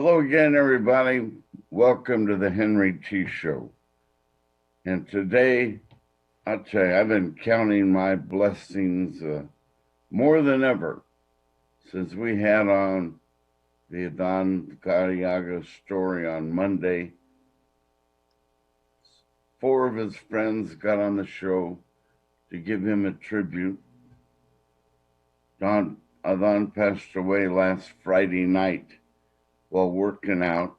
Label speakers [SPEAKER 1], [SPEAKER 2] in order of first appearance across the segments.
[SPEAKER 1] Hello again, everybody. Welcome to the Henry T. Show. And today, I'll tell you, I've been counting my blessings more than ever since we had on the Adon Gariaga story on Monday. 4 of his friends got on the show to give him a tribute. Adon passed away last Friday night while working out.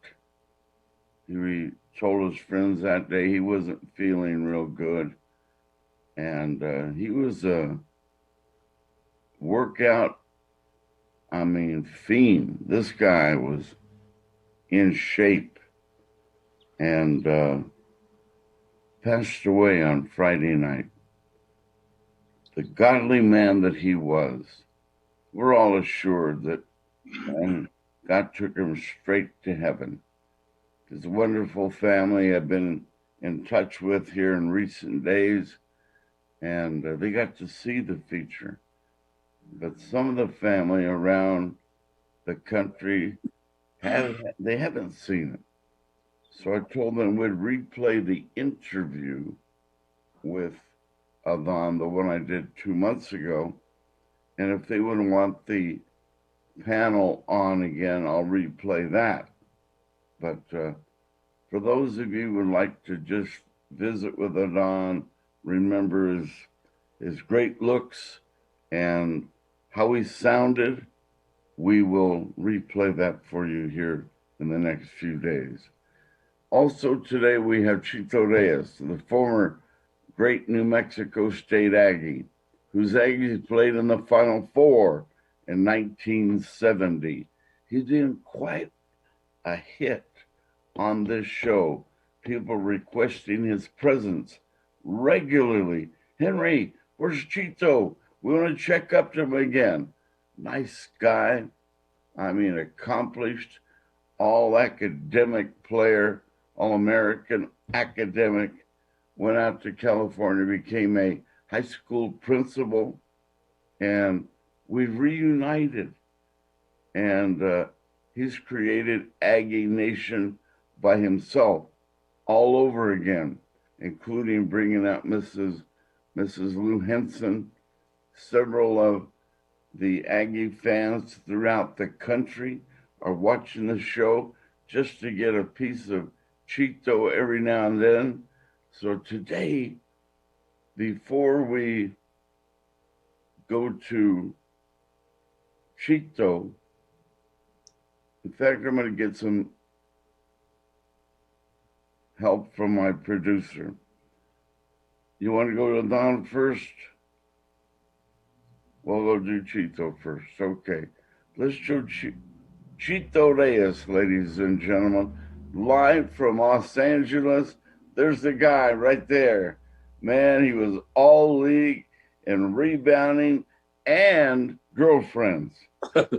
[SPEAKER 1] He told his friends that day he wasn't feeling real good. And he was a workout, fiend. This guy was in shape and passed away on Friday night. The godly man that he was, we're all assured that God took him straight to heaven. His wonderful family I've been in touch with here in recent days, and they got to see the feature. But some of the family around the country they haven't seen it. So I told them we'd replay the interview with Adon, the one I did 2 months ago, and if they would want the panel on again, I'll replay that. But for those of you who would like to just visit with Adon, remember his great looks and how he sounded, we will replay that for you here in the next few days. Also today we have Chito Reyes, the former great New Mexico State Aggie, whose Aggies played in the Final Four in 1970. He's been quite a hit on this show. People requesting his presence regularly. Henry, where's Chito? We want to check up to him again. Nice guy. Accomplished, all academic player, all American academic. Went out to California, became a high school principal, and we've reunited. And he's created Aggie Nation by himself all over again, including bringing out Mrs. Lou Henson. Several of the Aggie fans throughout the country are watching the show just to get a piece of Chito every now and then. So today, before we go to Chito, in fact, I'm going to get some help from my producer. You want to go to Don first? We'll go do Chito first. Okay. Let's do Chito Reyes, ladies and gentlemen, live from Los Angeles. There's the guy right there. Man, he was all league in rebounding and girlfriends. A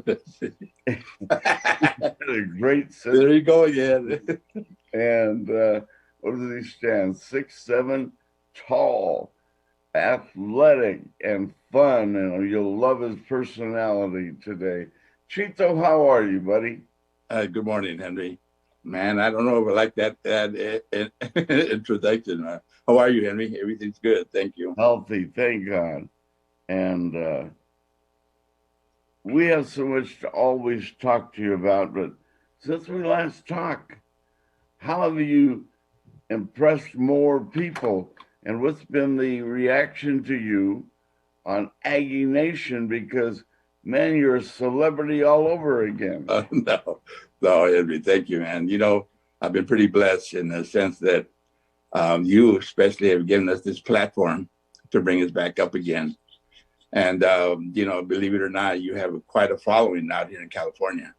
[SPEAKER 1] great system.
[SPEAKER 2] There you go again.
[SPEAKER 1] And what does he stand? 6'7", tall, athletic, and fun. And you'll love his personality today. Chito, how are you, buddy?
[SPEAKER 2] Good morning, Henry. Man, I don't know if I like that introduction. How are you, Henry? Everything's good. Thank you.
[SPEAKER 1] Healthy, thank God. And we have so much to always talk to you about, but since we last talked, how have you impressed more people? And what's been the reaction to you on Aggie Nation? Because, man, you're a celebrity all over again.
[SPEAKER 2] No, Henry, thank you, man. You know, I've been pretty blessed in the sense that you especially have given us this platform to bring us back up again. And, believe it or not, you have quite a following out here in California.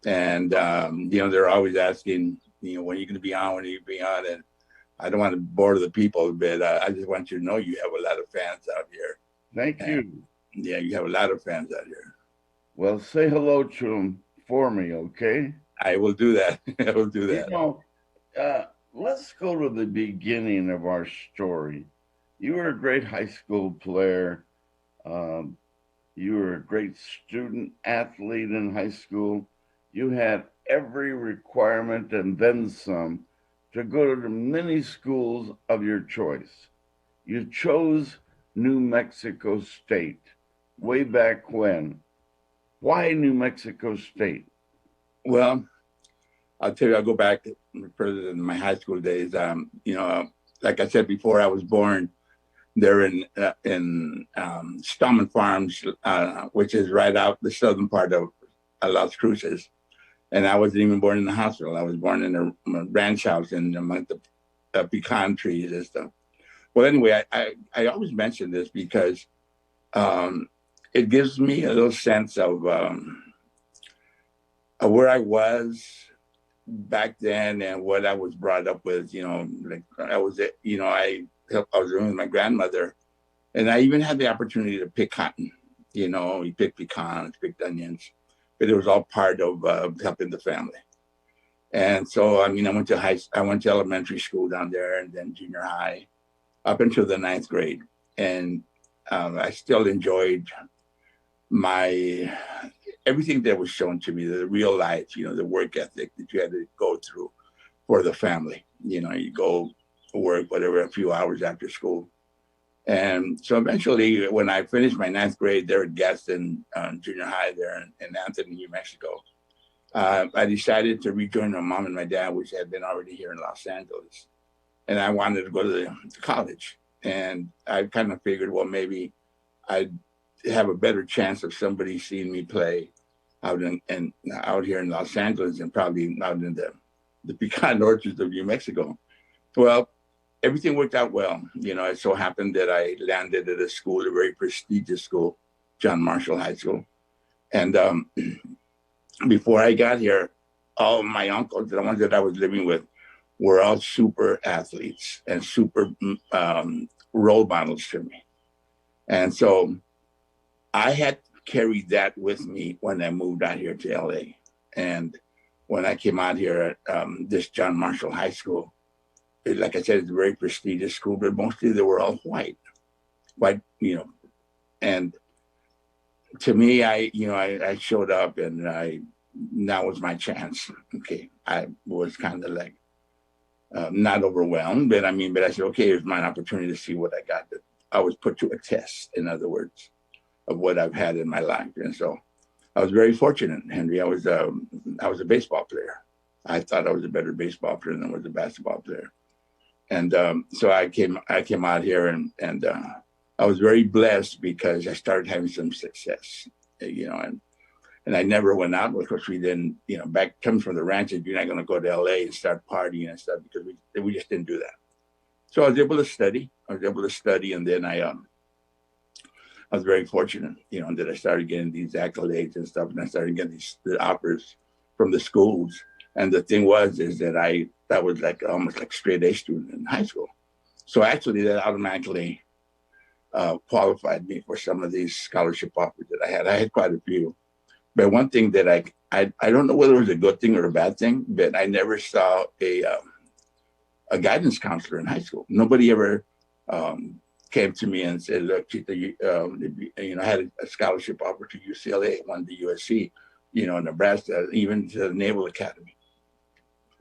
[SPEAKER 2] And, they're always asking, when are you going to be on, when are you going to be on? And I don't want to bore the people, but I just want you to know you have a lot of fans out here.
[SPEAKER 1] Thank you.
[SPEAKER 2] Yeah, you have a lot of fans out here.
[SPEAKER 1] Well, say hello to them for me, okay?
[SPEAKER 2] I will do that. I will do that.
[SPEAKER 1] Let's go to the beginning of our story. You were a great high school player. You were a great student athlete in high school. You had every requirement and then some to go to many schools of your choice. You chose New Mexico State way back when. Why New Mexico State?
[SPEAKER 2] Well, I'll tell you, I'll go back further than my high school days. Like I said before, I was born there in Stallman Farms, which is right out the southern part of Las Cruces. And I wasn't even born in the hospital. I was born in a ranch house in among the pecan trees and stuff. Well, anyway, I always mention this because it gives me a little sense of where I was back then and what I was brought up with. Like I was living with my grandmother, and I even had the opportunity to pick cotton. We picked pecans, picked onions, but it was all part of helping the family. And so, I went to elementary school down there, and then junior high, up until the 9th grade, and I still enjoyed my everything that was shown to me, the real life, the work ethic that you had to go through for the family. You go work, whatever, a few hours after school. And so eventually, when I finished my 9th grade there at Gaston Junior High there in Anthony, New Mexico, I decided to rejoin my mom and my dad, which had been already here in Los Angeles. And I wanted to go to college. And I kind of figured, well, maybe I'd have a better chance of somebody seeing me play out here in Los Angeles and probably out in the pecan orchards of New Mexico. Well, everything worked out well. It so happened that I landed at a school, a very prestigious school, John Marshall High School. And before I got here, all my uncles, the ones that I was living with, were all super athletes and super role models to me. And so I had carried that with me when I moved out here to LA. And when I came out here at this John Marshall High School, like I said, it's a very prestigious school, but mostly they were all white, and to me, I showed up and that was my chance. Okay. I was kind of like, not overwhelmed, but I said, okay, here's my opportunity to see what I got. I was put to a test, in other words, of what I've had in my life. And so I was very fortunate, Henry. I was a baseball player. I thought I was a better baseball player than I was a basketball player. And so I came out here and I was very blessed because I started having some success, and I never went out. Of course, we didn't, back comes from the ranches, you're not going to go to LA and start partying and stuff because we just didn't do that. So I was able to study. And then I was very fortunate, that I started getting these accolades and stuff, and I started getting the offers from the schools. And the thing is that that was like almost like straight A student in high school. So actually that automatically qualified me for some of these scholarship offers that I had. I had quite a few. But one thing that I don't know whether it was a good thing or a bad thing, but I never saw a guidance counselor in high school. Nobody ever came to me and said, look, Chito, I had a scholarship offer to UCLA, one to USC, Nebraska, even to the Naval Academy.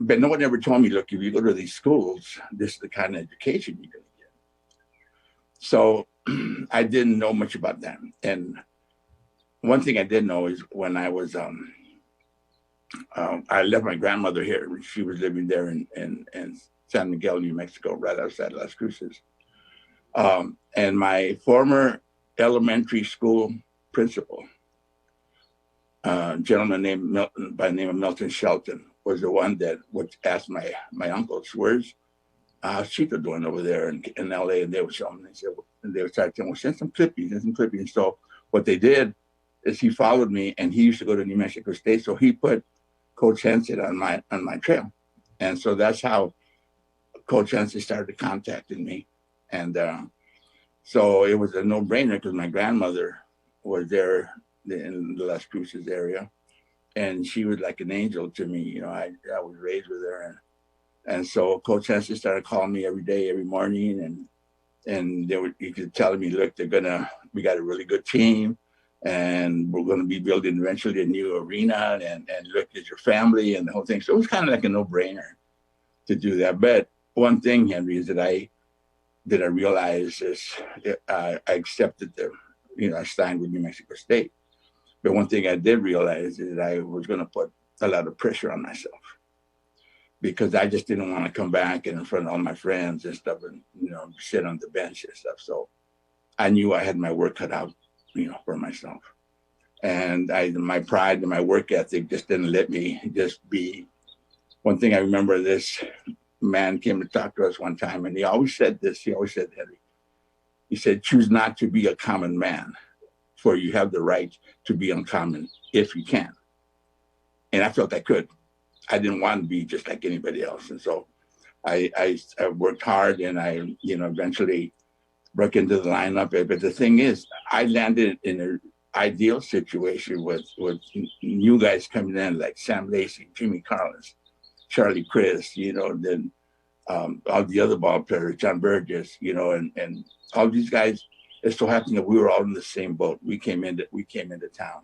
[SPEAKER 2] But no one ever told me, look, if you go to these schools, this is the kind of education you're going to get. So I didn't know much about that. And one thing I did know is when I was, I left my grandmother here. She was living there in San Miguel, New Mexico, right outside Las Cruces. And my former elementary school principal, gentleman named by the name of Milton Shelton, was the one that would ask my uncles, where's Chito doing over there in LA? And they would show him, and they would start telling, well, send some clippings. So what they did is he followed me, and he used to go to New Mexico State. So he put Coach Henson on my trail. And so that's how Coach Henson started contacting me. And so it was a no-brainer because my grandmother was there in the Las Cruces area. And she was like an angel to me. I was raised with her. And so Coach Henson started calling me every day, every morning. And he could tell me, look, we got a really good team. and we're going to be building eventually a new arena, and look at your family and the whole thing. So it was kind of like a no-brainer to do that. But one thing, Henry, is that I realized is I accepted the, I signed with New Mexico State. But one thing I did realize is that I was going to put a lot of pressure on myself, because I just didn't want to come back and in front of all my friends and stuff and, sit on the bench and stuff. So I knew I had my work cut out, for myself. And my pride and my work ethic just didn't let me just be. One thing I remember, this man came to talk to us one time, and he always said this. He always said, Henry, he said, choose not to be a common man, for you have the right to be uncommon if you can. And I felt I could. I didn't want to be just like anybody else. And so I worked hard, and I, eventually broke into the lineup. But the thing is, I landed in an ideal situation with new guys coming in like Sam Lacey, Jimmy Collins, Charlie Chris, then all the other ball players, John Burgess, and all these guys. It so happened that we were all in the same boat. We came into town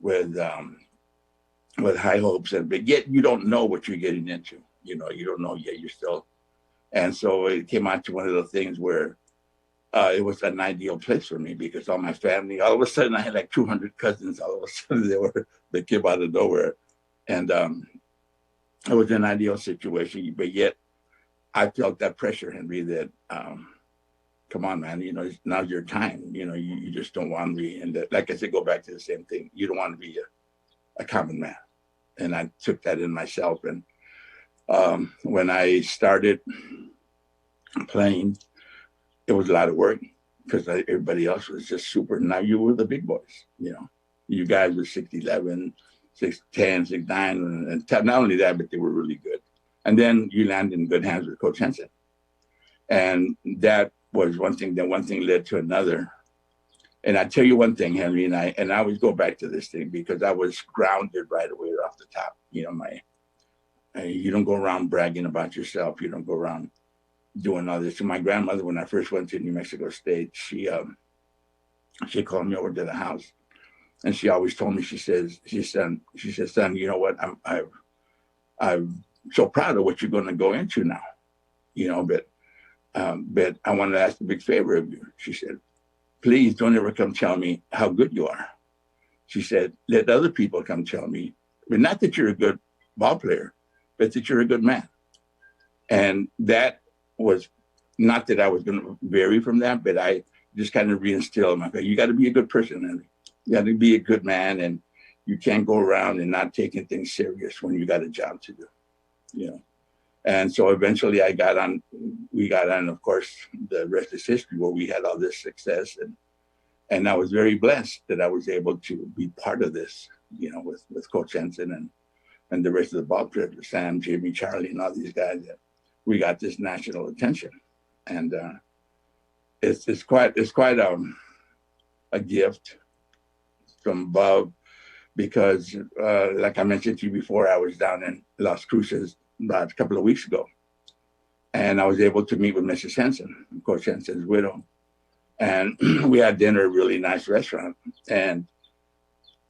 [SPEAKER 2] with high hopes, but yet you don't know what you're getting into. You don't know yet. You're still, and so it came out to one of the things where it was an ideal place for me, because all my family, all of a sudden I had like 200 cousins. All of a sudden they came out of nowhere, and it was an ideal situation. But yet I felt that pressure, Henry, that come on, man, now's your time. You just don't want to be. And like I said, go back to the same thing. You don't want to be a common man. And I took that in myself. And when I started playing, it was a lot of work, because everybody else was just super. Now you were the big boys, You guys were 6'11", 6'10", 6'9", and not only that, but they were really good. And then you land in good hands with Coach Henson. And that was one thing. Then one thing led to another. And I tell you one thing, Henry, and I always go back to this thing, because I was grounded right away off the top. You don't go around bragging about yourself. You don't go around doing all this. So my grandmother, when I first went to New Mexico State, she called me over to the house, and she always told me, she says, son, you know what? I'm so proud of what you're going to go into now, but I want to ask a big favor of you. She said, please don't ever come tell me how good you are. She said, let other people come tell me, but not that you're a good ball player, but that you're a good man. And that was not that I was going to vary from that, but I just kind of reinstilled my faith. You got to be a good person, Henry. You got to be a good man, and you can't go around and not taking things serious when you got a job to do, And so eventually we got on, of course, the rest is history, where we had all this success. And I was very blessed that I was able to be part of this, with Coach Henson and the rest of the ball players, Sam, Jimmy, Charlie, and all these guys. That we got this national attention. And it's quite a gift from above, because like I mentioned to you before, I was down in Las Cruces about a couple of weeks ago, and I was able to meet with Mrs. Henson, Coach Henson's widow, and we had dinner at a really nice restaurant. And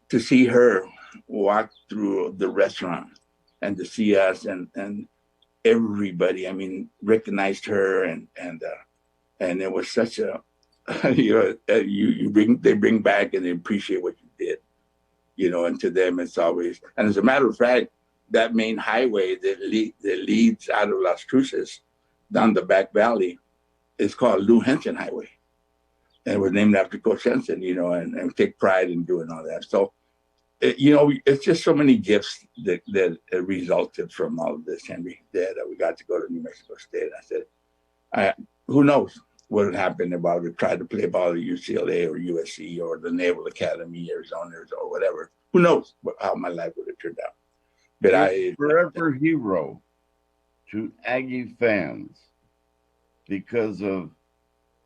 [SPEAKER 2] to see her walk through the restaurant and to see us and everybody, recognized her, and it was such a they bring back and they appreciate what you did, and to them it's always. And as a matter of fact, that main highway that leads out of Las Cruces down the back valley is called Lou Henson Highway, and it was named after Coach Henson, and take pride in doing all that. So it's just so many gifts that resulted from all of this, Henry, that we got to go to New Mexico State. I said, who knows what would happen if I would try to play ball at UCLA or USC or the Naval Academy, Arizona, or whatever. Who knows how my life would have turned out. But
[SPEAKER 1] forever hero to Aggie fans, because of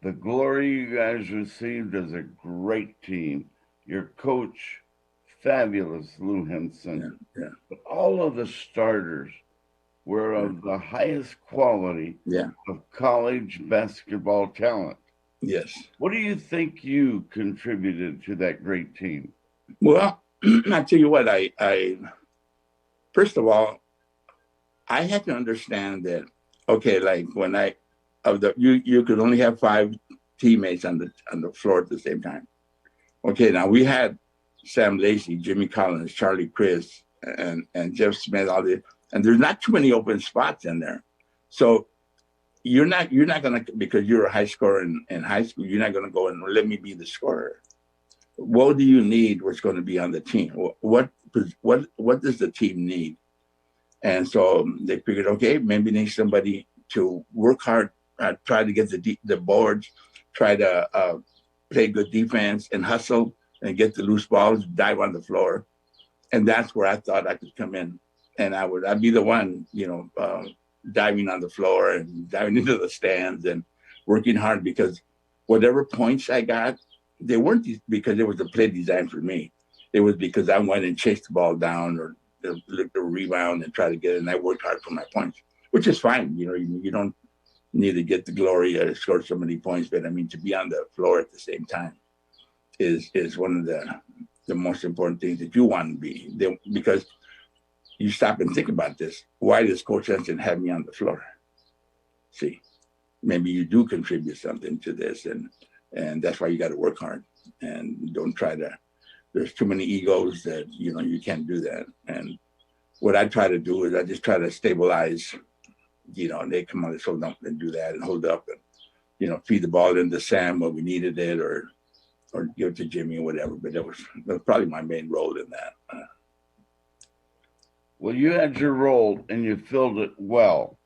[SPEAKER 1] the glory you guys received as a great team. Your coach, fabulous Lou Henson.
[SPEAKER 2] Yeah.
[SPEAKER 1] But all of the starters were of the highest quality of college basketball talent.
[SPEAKER 2] Yes.
[SPEAKER 1] What do you think you contributed to that great team?
[SPEAKER 2] Well, I tell you what, I first of all, I had to understand that. Okay, like when I of the you could only have five teammates on the floor at the same time. Okay, now we had Sam Lacey, Jimmy Collins, Charlie Chris, and Jeff Smith, all this, and there's not too many open spots in there. So you're not gonna, because you're a high scorer in high school, you're not gonna go and let me be the scorer. What do you need? What's going to be on the team? What does the team need? And so they figured, okay, maybe they need somebody to work hard, try to get the boards, try to play good defense and hustle and get the loose balls, dive on the floor. And that's where I thought I could come in, and I'd be the one, diving on the floor and diving into the stands and working hard, because whatever points I got, they weren't because it was a play designed for me. It was because I went and chased the ball down or looked a rebound and try to get it, and I worked hard for my points, which is fine. You don't need to get the glory or score so many points, but I mean, to be on the floor at the same time is one of the most important things that you want to be. Because you stop and think about this. Why does Coach Henson have me on the floor? See, maybe you do contribute something to this, and that's why you got to work hard and don't try to. There's too many egos that you can't do that. And what I try to do is I just try to stabilize. And they come on, so don't do that and hold up and feed the ball into Sam when we needed it, or give it to Jimmy or whatever. But that was probably my main role in that.
[SPEAKER 1] Well, you had your role and you filled it well.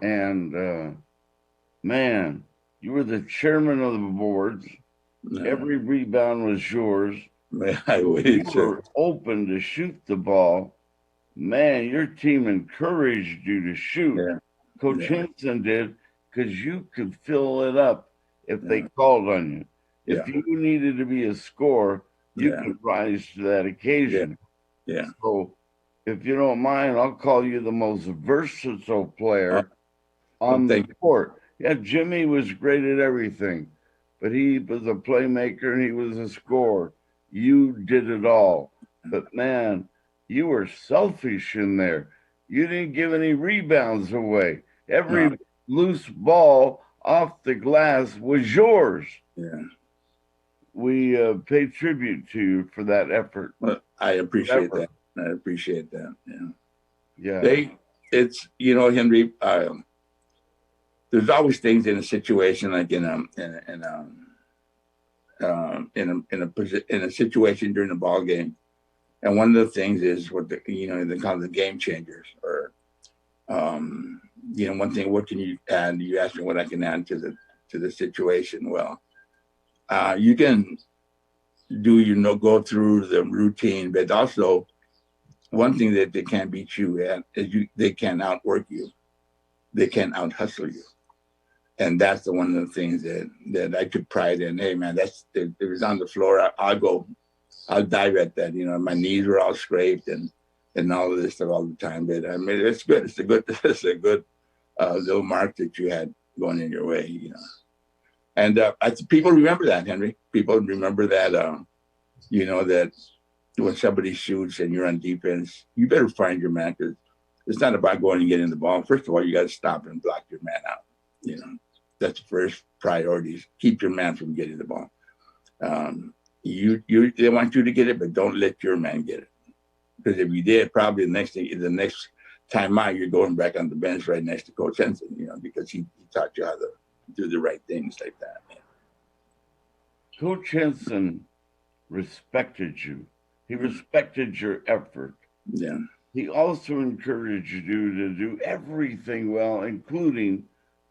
[SPEAKER 1] And man, you were the chairman of the boards. Every rebound was yours.
[SPEAKER 2] Man,
[SPEAKER 1] you were open to shoot the ball. Man, your team encouraged you to shoot.
[SPEAKER 2] Yeah.
[SPEAKER 1] Coach Henson did, because you could fill it up if they called on you. If you needed to be a scorer, you could rise to that occasion.
[SPEAKER 2] Yeah.
[SPEAKER 1] So if you don't mind, I'll call you the most versatile player on the court. Yeah, Jimmy was great at everything, but he was a playmaker and he was a scorer. You did it all. But man, you were selfish in there. You didn't give any rebounds away. Every loose ball off the glass was yours.
[SPEAKER 2] Yeah.
[SPEAKER 1] We pay tribute to you for that effort.
[SPEAKER 2] Well, I appreciate that. I appreciate that. Yeah.
[SPEAKER 1] Yeah.
[SPEAKER 2] It's Henry. There's always things in a situation, like in a situation during the ball game, and one of the things is what they call the game changers, or one thing. What can you add? You ask me what I can add to the situation. Well, you can go through the routine, but also one thing that they can't beat you at is they can't outwork you. They can't out hustle you. And that's one of the things that I took pride in. Hey man, if it's on the floor, I'll dive at that. My knees were all scraped and all of this stuff all the time. But I mean, it's good. It's a good little mark that you had going in your way. And people remember that, Henry. People remember that. That when somebody shoots and you're on defense, you better find your man, because it's not about going and getting the ball. First of all, you got to stop and block your man out. That's the first priority. Keep your man from getting the ball. They want you to get it, but don't let your man get it. Because if you did, probably the next time out, you're going back on the bench right next to Coach Henson, because he taught you how to do the right things like that.
[SPEAKER 1] Coach Henson respected you. He respected your effort.
[SPEAKER 2] Yeah.
[SPEAKER 1] He also encouraged you to do everything well, including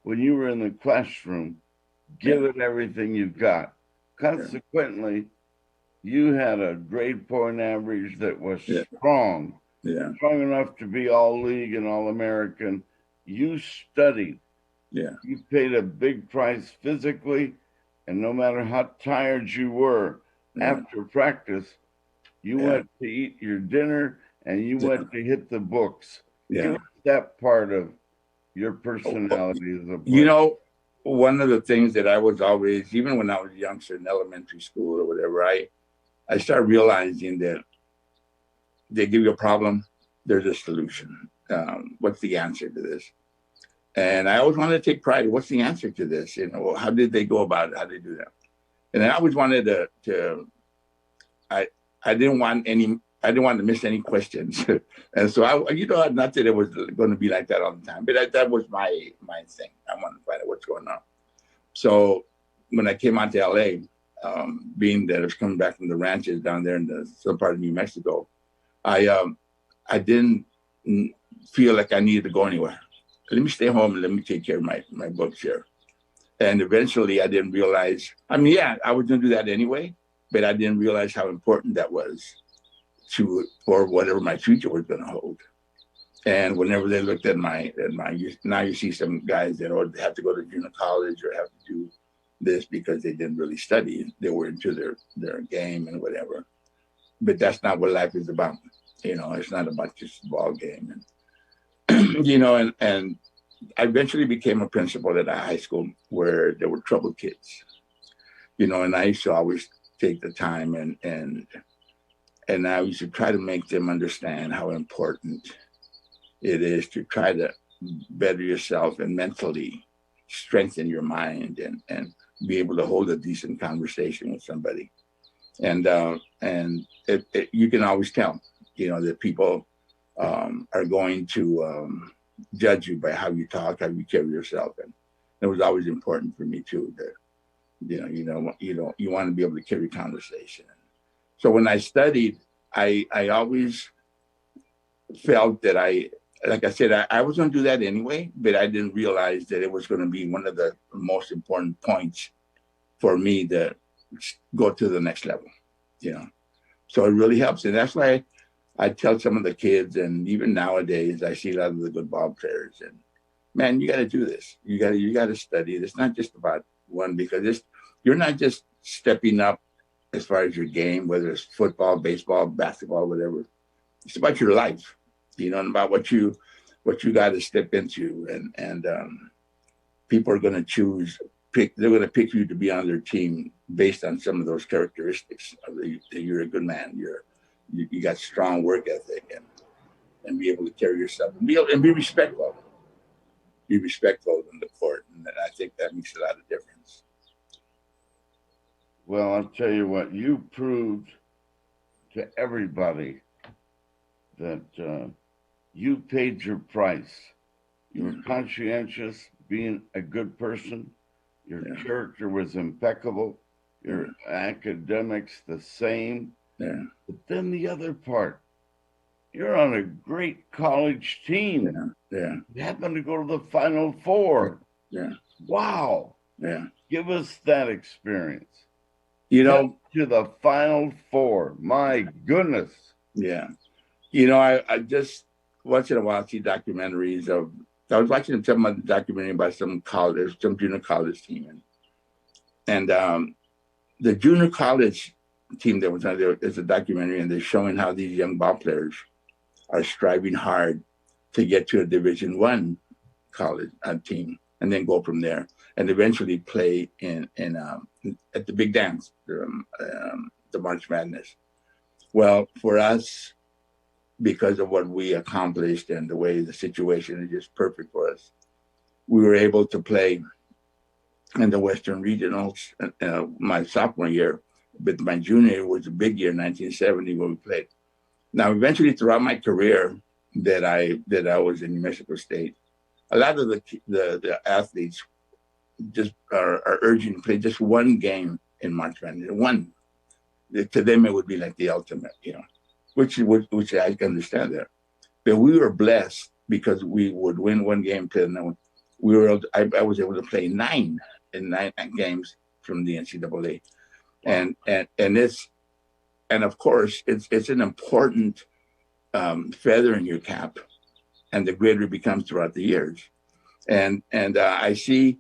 [SPEAKER 1] when you were in the classroom, give it everything you've got. Consequently, you had a grade point average that was strong.
[SPEAKER 2] Yeah.
[SPEAKER 1] Strong enough to be all league and all American. You studied.
[SPEAKER 2] Yeah.
[SPEAKER 1] You paid a big price physically, and no matter how tired you were after practice, you went to eat your dinner and you went to hit the books.
[SPEAKER 2] Yeah.
[SPEAKER 1] Give us that part of your personality as a player.
[SPEAKER 2] one of the things that I was always, even when I was a youngster in elementary school or whatever, I started realizing that they give you a problem, there's a solution. What's the answer to this? And I always wanted to take pride. What's the answer to this? You know, how did they go about it? How did they do that? And I always wanted to I I didn't want any. I didn't want to miss any questions, and so not that it was going to be like that all the time, but that was my thing. I wanted to find out what's going on. So when I came out to LA, being that I was coming back from the ranches down there in the southern part of New Mexico, I didn't feel like I needed to go anywhere. Let me stay home and let me take care of my books here. And eventually I didn't realize, I mean, yeah, I was going to do that anyway, but I didn't realize how important that was for whatever my future was going to hold. And whenever they looked at now you see some guys that have to go to junior college or have to do this because they didn't really study. They were into their game and whatever. But that's not what life is about. You know, it's not about just a ball game. And, and I eventually became a principal at a high school where there were troubled kids, and I used to always take the time and I used to try to make them understand how important it is to try to better yourself and mentally strengthen your mind and be able to hold a decent conversation with somebody. And you can always tell, that people are going to judge you by how you talk, how you carry yourself. And it was always important for me too that, you want to be able to carry conversation. So when I studied, I always felt that like I said, I was going to do that anyway, but I didn't realize that it was going to be one of the most important points for me to go to the next level, So it really helps. And that's why I tell some of the kids, and even nowadays, I see a lot of the good ball players, and man, you got to do this. You got to study. It's not just about one, because you're not just stepping up as far as your game, whether it's football, baseball, basketball, whatever. It's about your life, and about what you got to step into, and people are going to they're going to pick you to be on their team based on some of those characteristics. That you're a good man. You got strong work ethic and be able to carry yourself and be respectful. Be respectful in the court, and I think that makes a lot of difference.
[SPEAKER 1] Well, I'll tell you what, you proved to everybody that you paid your price. You were conscientious, being a good person. Your character was impeccable. Your academics the same.
[SPEAKER 2] Yeah.
[SPEAKER 1] But then the other part, you're on a great college team.
[SPEAKER 2] Yeah.
[SPEAKER 1] You happen to go to the Final Four.
[SPEAKER 2] Yeah.
[SPEAKER 1] Wow.
[SPEAKER 2] Yeah.
[SPEAKER 1] Give us that experience.
[SPEAKER 2] To
[SPEAKER 1] the Final Four. My goodness.
[SPEAKER 2] Yeah. I just once in a while see documentaries I was watching some of the documentary about some junior college team. And the junior college team that was on there is a documentary, and they're showing how these young ball players are striving hard to get to a Division I college team and then go from there and eventually play at the big dance, the March Madness. Well, for us, because of what we accomplished and the way the situation is just perfect for us, we were able to play in the Western Regionals my sophomore year, but my junior year was a big year, 1970, when we played. Now, eventually, throughout my career that I was in New Mexico State, a lot of the athletes just are urging to play just one game in March Madness. One, to them, it would be like the ultimate, which I can understand that. But we were blessed because we would win one game. I was able to play nine games from the NCAA, and of course it's an important feather in your cap, and the greater it becomes throughout the years. And I see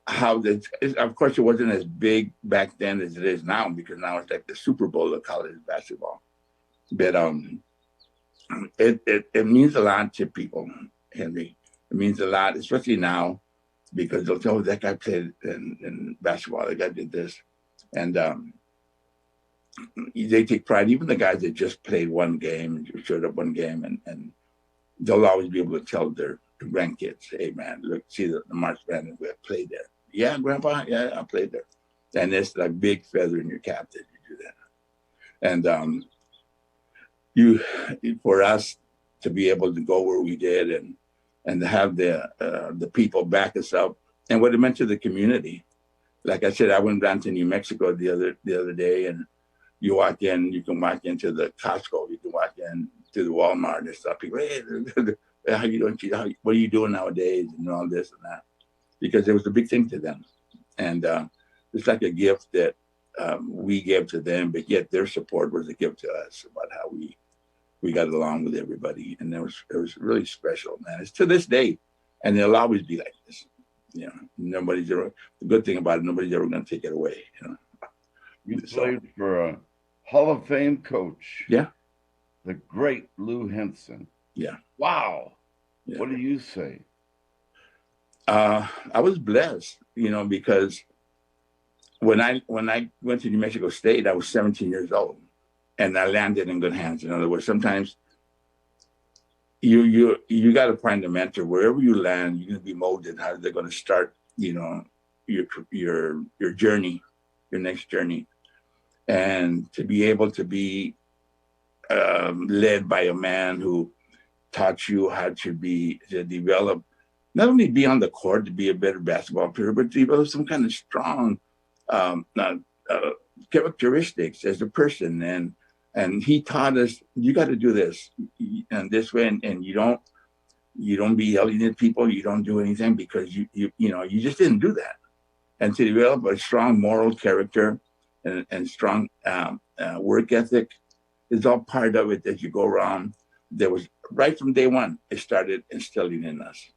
[SPEAKER 2] how of course it wasn't as big back then as it is now, because now it's like the Super Bowl of college basketball. But it means a lot to people, Henry. It means a lot, especially now because they'll tell, oh, that guy played in basketball, that guy did this. And they take pride, even the guys that just played one game, showed up one game, and they'll always be able to tell their grandkids, hey, man, look, see the March Madness, we played there. Yeah, Grandpa, yeah, I played there. And it's like big feather in your cap that you do that. And you, for us to be able to go where we did and to have the people back us up and what it meant to the community. Like I said, I went down to New Mexico the other day, and you walk in, you can walk into the Costco, you can walk in to the Walmart and stuff. People, hey, how you doing? What are you doing nowadays? And all this and that, because it was a big thing to them. And it's like a gift that we gave to them, but yet their support was a gift to us about how we got along with everybody. And it was really special, man. It's to this day, and it'll always be like this. You know, nobody's ever, the good thing about it, nobody's ever going to take it away. You know,
[SPEAKER 1] you played for a Hall of Fame coach.
[SPEAKER 2] Yeah.
[SPEAKER 1] The great Lou Henson.
[SPEAKER 2] Yeah.
[SPEAKER 1] Wow.
[SPEAKER 2] Yeah.
[SPEAKER 1] What do you say?
[SPEAKER 2] I was blessed, you know, because when I went to New Mexico State, I was 17 years old, and I landed in good hands. In other words, sometimes you got to find a mentor wherever you land. You're going to be molded. How they're going to start, you know, your journey, your next journey, and to be able to be led by a man who taught you how to develop, not only be on the court to be a better basketball player, but to develop some kind of strong characteristics as a person. And he taught us, you got to do this and this way, and you don't be yelling at people. You don't do anything because you just didn't do that. And to develop a strong moral character and strong work ethic is all part of it as you go around. There was right from day one, it started instilling in us.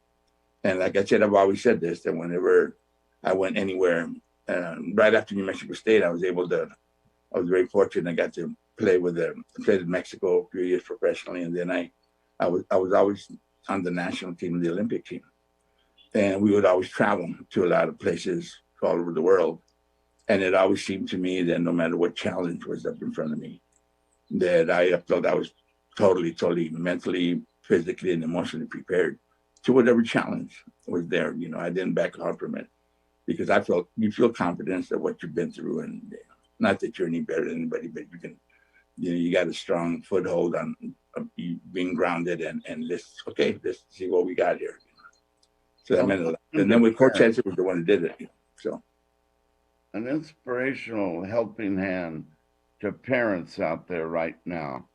[SPEAKER 2] And like I said, I've always said this, that whenever I went anywhere, right after New Mexico State, I was very fortunate. I got to played in Mexico a few years professionally, and then I was always on the national team, the Olympic team, and we would always travel to a lot of places all over the world. And it always seemed to me that no matter what challenge was up in front of me, that I felt I was totally mentally, physically, and emotionally prepared to whatever challenge was there. You know, I didn't back off from it because you feel confidence of what you've been through, and not that you're any better than anybody, but you got a strong foothold on you being grounded and let's see what we got here. So that meant a lot. And then with Coach Chito was the one who did it. So
[SPEAKER 1] an inspirational helping hand to parents out there right now.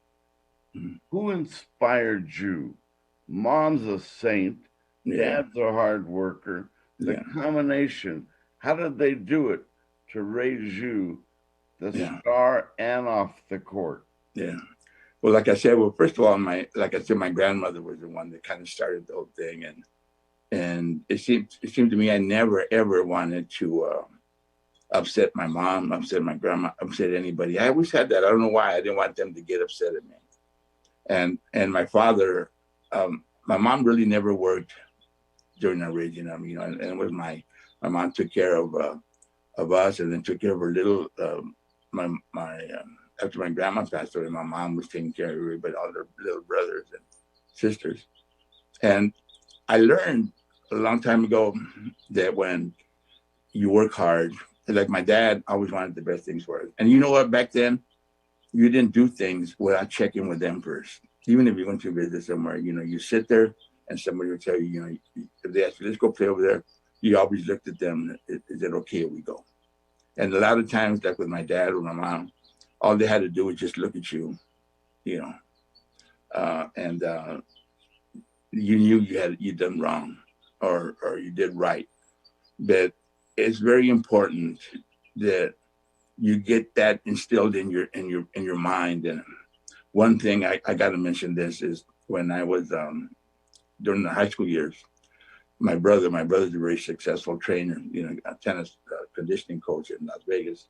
[SPEAKER 1] Mm-hmm. Who inspired you? Mom's a saint, dad's a hard worker. The combination, how did they do it to raise you the star and off the court?
[SPEAKER 2] Yeah. Well, like I said, first of all, my grandmother was the one that kind of started the whole thing, and it seemed to me I never ever wanted to upset my mom, upset my grandma, upset anybody. I always had that. I don't know why. I didn't want them to get upset at me. And my father, my mom really never worked during our raising them, you know, and it was my mom took care of us, and then took care of her little after my grandma passed away, my mom was taking care of everybody, all her little brothers and sisters. And I learned a long time ago that when you work hard, like my dad always wanted the best things for us. And you know what, back then, you didn't do things without checking with them first. Even if you went to visit somewhere, you know, you sit there and somebody would tell you, you know, if they ask you, let's go play over there, you always looked at them, is it okay if we go? And a lot of times, like with my dad or my mom, all they had to do was just look at you, you know, and you knew you done wrong or you did right. But it's very important that you get that instilled in your mind. And one thing I got to mention this is when I was during the high school years, my brother's a very successful trainer, you know, a tennis conditioning coach in Las Vegas.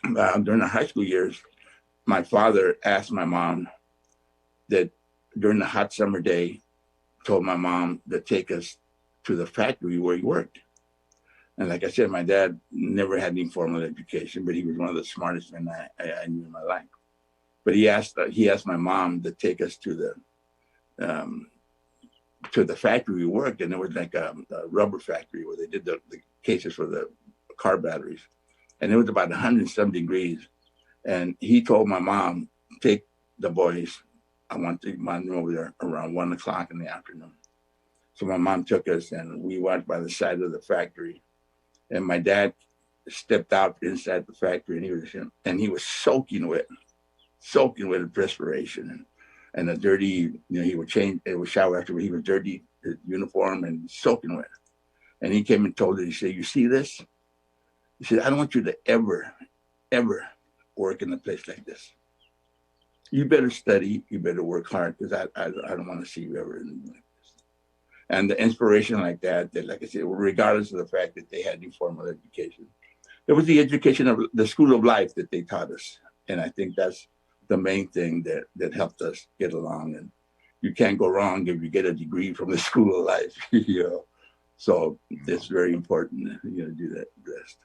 [SPEAKER 2] During the high school years, my father asked my mom that during the hot summer day, told my mom to take us to the factory where he worked. And like I said, my dad never had any formal education, but he was one of the smartest men I knew in my life. But he asked my mom to take us to the factory we worked, and there was like a rubber factory where they did the cases for the car batteries, and it was about 107 degrees. And he told my mom, "Take the boys. I want them over there around 1 o'clock in the afternoon." So my mom took us, and we walked by the side of the factory. And my dad stepped out inside the factory, and he was soaking wet perspiration and the dirty. He would change. It would shower after he was dirty, his uniform, and soaking wet. And he came and told her. He said, "You see this?" He said, "I don't want you to ever work in a place like this. You better study. You better work hard, because I don't want to see you ever in like this." And the inspiration like that, like I said, regardless of the fact that they had any formal education, it was the education of the school of life that they taught us. And I think that's the main thing that helped us get along. And you can't go wrong if you get a degree from the school of life. So it's very important, to do that best.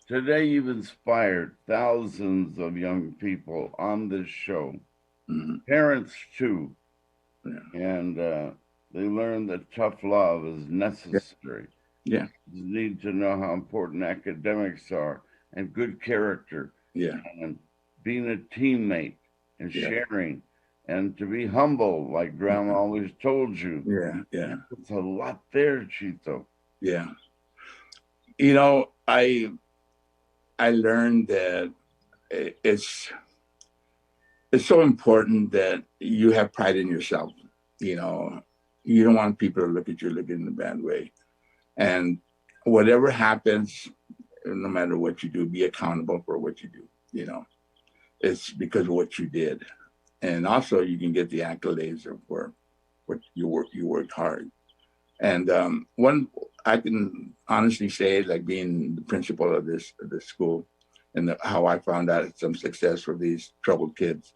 [SPEAKER 1] Today, you've inspired thousands of young people on this show, parents too, and they learn that tough love is necessary.
[SPEAKER 2] Yeah.
[SPEAKER 1] You need to know how important academics are, and good character, and being a teammate, and sharing, and to be humble, like Grandma always told you.
[SPEAKER 2] Yeah.
[SPEAKER 1] It's a lot there, Chito.
[SPEAKER 2] Yeah. I learned that it's so important that you have pride in yourself. You don't want people to look at you looking in a bad way. And whatever happens, no matter what you do, be accountable for what you do. It's because of what you did. And also you can get the accolades for what you worked hard. And one, I can honestly say, like being the principal of this school, and how I found out some success for these troubled kids,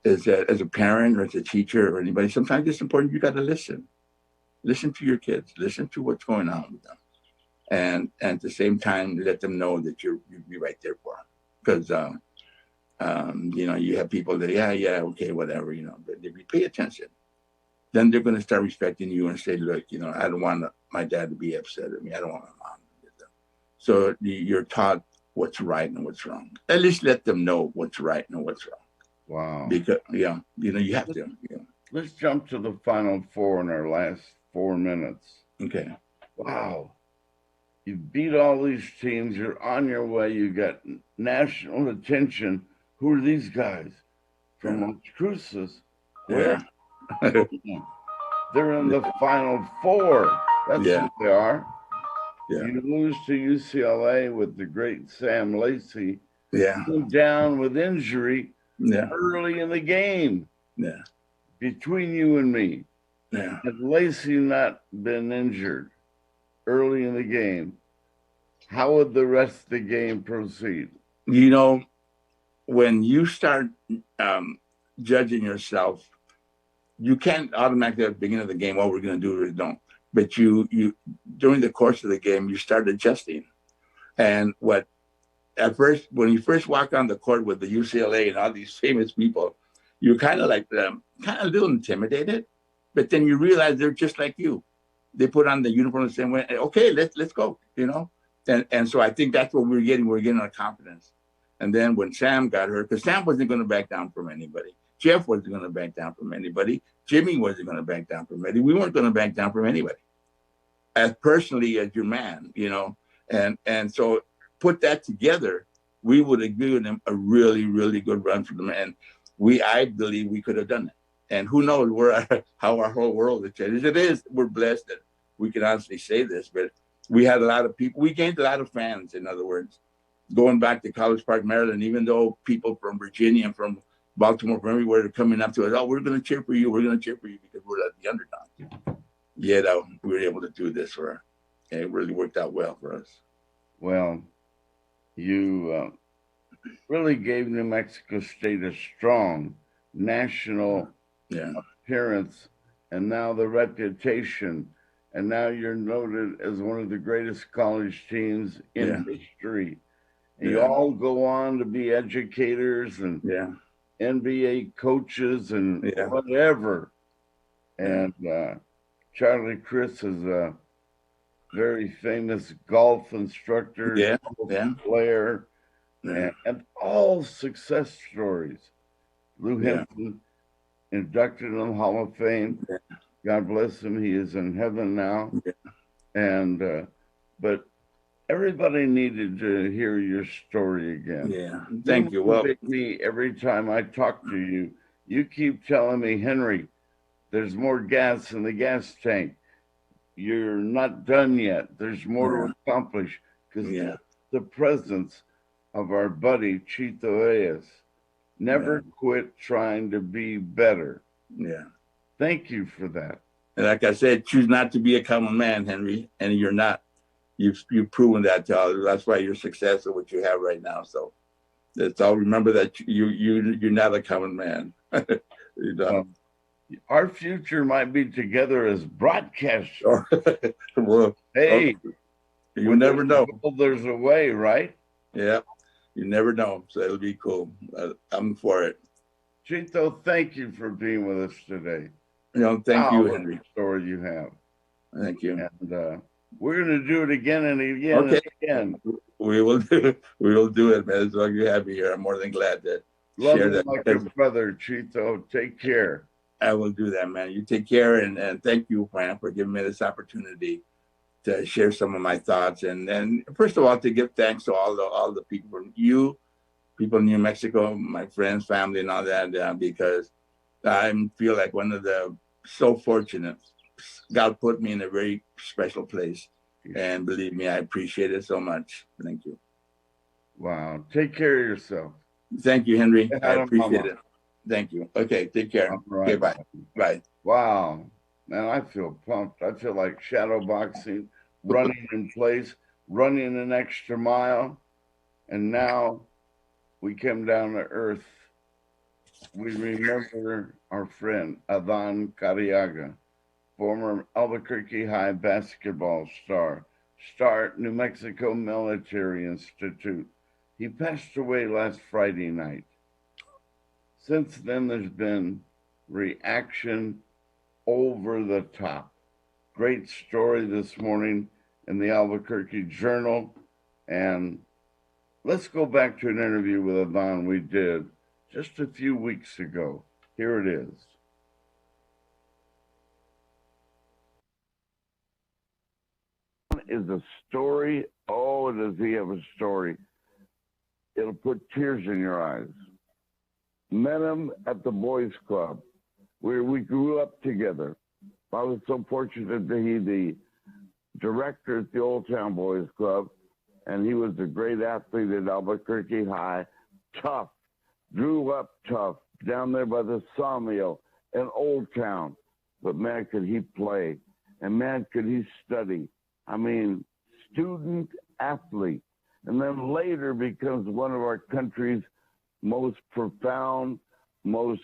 [SPEAKER 2] is that as a parent or as a teacher or anybody, sometimes it's important, you got to listen to your kids, listen to what's going on with them, and at the same time let them know that you'll be right there for them. Because you have people that okay, whatever, but if you pay attention, then they're going to start respecting you and say, "Look, I don't want my dad to be upset at me. I don't want my mom to get them." So you're taught what's right and what's wrong. At least let them know what's right and what's wrong.
[SPEAKER 1] Wow.
[SPEAKER 2] Because you have to.
[SPEAKER 1] Let's jump to the Final Four in our last 4 minutes.
[SPEAKER 2] Okay.
[SPEAKER 1] Wow. You beat all these teams. You're on your way. You got national attention. Who are these guys? From Las Cruces. Where? They're in the Final Four. That's who they are.
[SPEAKER 2] Yeah.
[SPEAKER 1] You lose to UCLA with the great Sam Lacey.
[SPEAKER 2] Yeah.
[SPEAKER 1] Down with injury early in the game.
[SPEAKER 2] Yeah.
[SPEAKER 1] Between you and me.
[SPEAKER 2] Yeah.
[SPEAKER 1] Had Lacey not been injured early in the game, how would the rest of the game proceed?
[SPEAKER 2] When you start judging yourself, you can't automatically at the beginning of the game, we're going to do it or don't. But you during the course of the game, you start adjusting. And when you first walk on the court with the UCLA and all these famous people, you're kind of like kind of a little intimidated. But then you realize they're just like you. They put on the uniform the same way. Okay, let's go. And so I think that's what we're getting. We're getting our confidence. And then when Sam got hurt, because Sam wasn't going to back down from anybody. Jeff wasn't going to back down from anybody. Jimmy wasn't going to back down from anybody. We weren't going to back down from anybody. As personally as your man, And so put that together, we would have given them a really, really good run for them. And I believe we could have done it. And who knows how our whole world has changed. We're blessed that we can honestly say this, but we had a lot of people. We gained a lot of fans, in other words, going back to College Park, Maryland, even though people from Virginia and from Baltimore, from everywhere, are coming up to us. "Oh, we're going to cheer for you. We're going to cheer for you," because we're the underdogs. Yet we were able to do this and it really worked out well for us.
[SPEAKER 1] Well, you really gave New Mexico State a strong national appearance, and now the reputation and now you're noted as one of the greatest college teams in history. And you all go on to be educators and NBA coaches and whatever. And Charlie Chris is a very famous golf instructor, player, and all success stories. Lou Henson inducted in the Hall of Fame. God bless him. He is in heaven now. And but everybody needed to hear your story again.
[SPEAKER 2] Thank you. Well,
[SPEAKER 1] me every time I talk to you, you keep telling me, Henry, there's more gas in the gas tank. You're not done yet. There's more to accomplish, because the presence of our buddy Chito Reyes never quit trying to be better. Thank you for that.
[SPEAKER 2] And like I said, choose not to be a common man, Henry, and you're not. You've proven that to others. That's why you're successful what you have right now. So that's all. Remember that you're not a common man. You know?
[SPEAKER 1] Our future might be together as broadcasters.
[SPEAKER 2] Well,
[SPEAKER 1] hey,
[SPEAKER 2] you never know.
[SPEAKER 1] There's a way, right?
[SPEAKER 2] Yeah, you never know. So it'll be cool. I'm for it.
[SPEAKER 1] Chito, thank you for being with us today.
[SPEAKER 2] Thank you, Henry.
[SPEAKER 1] Story you have.
[SPEAKER 2] Thank you.
[SPEAKER 1] And we're going to do it again and again and again.
[SPEAKER 2] We will do it, man. As long as you have me here, I'm more than glad to share that.
[SPEAKER 1] Like your brother, Chito. Take care.
[SPEAKER 2] I will do that, man. You take care, and thank you, man, for giving me this opportunity to share some of my thoughts. And then, first of all, to give thanks to all the people from people in New Mexico, my friends, family, and all that, because I feel like so fortunate. God put me in a very special place, and believe me, I appreciate it so much. Thank you.
[SPEAKER 1] Wow. Take care of yourself.
[SPEAKER 2] Thank you, Henry. I appreciate it. Thank you. Okay, take care.
[SPEAKER 1] Right.
[SPEAKER 2] Okay, bye. Bye.
[SPEAKER 1] Wow. Man, I feel pumped. I feel like shadow boxing, running in place, running an extra mile. And now we come down to earth. We remember our friend, Adan Cariaga, former Albuquerque High basketball star at New Mexico Military Institute. He passed away last Friday night. Since then, there's been reaction over the top. Great story this morning in the Albuquerque Journal. And let's go back to an interview with Adan we did just a few weeks ago. Here it is. Is a story. Oh, does he have a story? It'll put tears in your eyes. Met him at the boys club where we grew up together. I was so fortunate to be the director at the Old Town Boys Club, and he was a great athlete at Albuquerque High. Tough, grew up tough down there by the sawmill in Old Town. But man, could he play, and man, could he study. I mean, student athlete, and then later becomes one of our country's most profound, most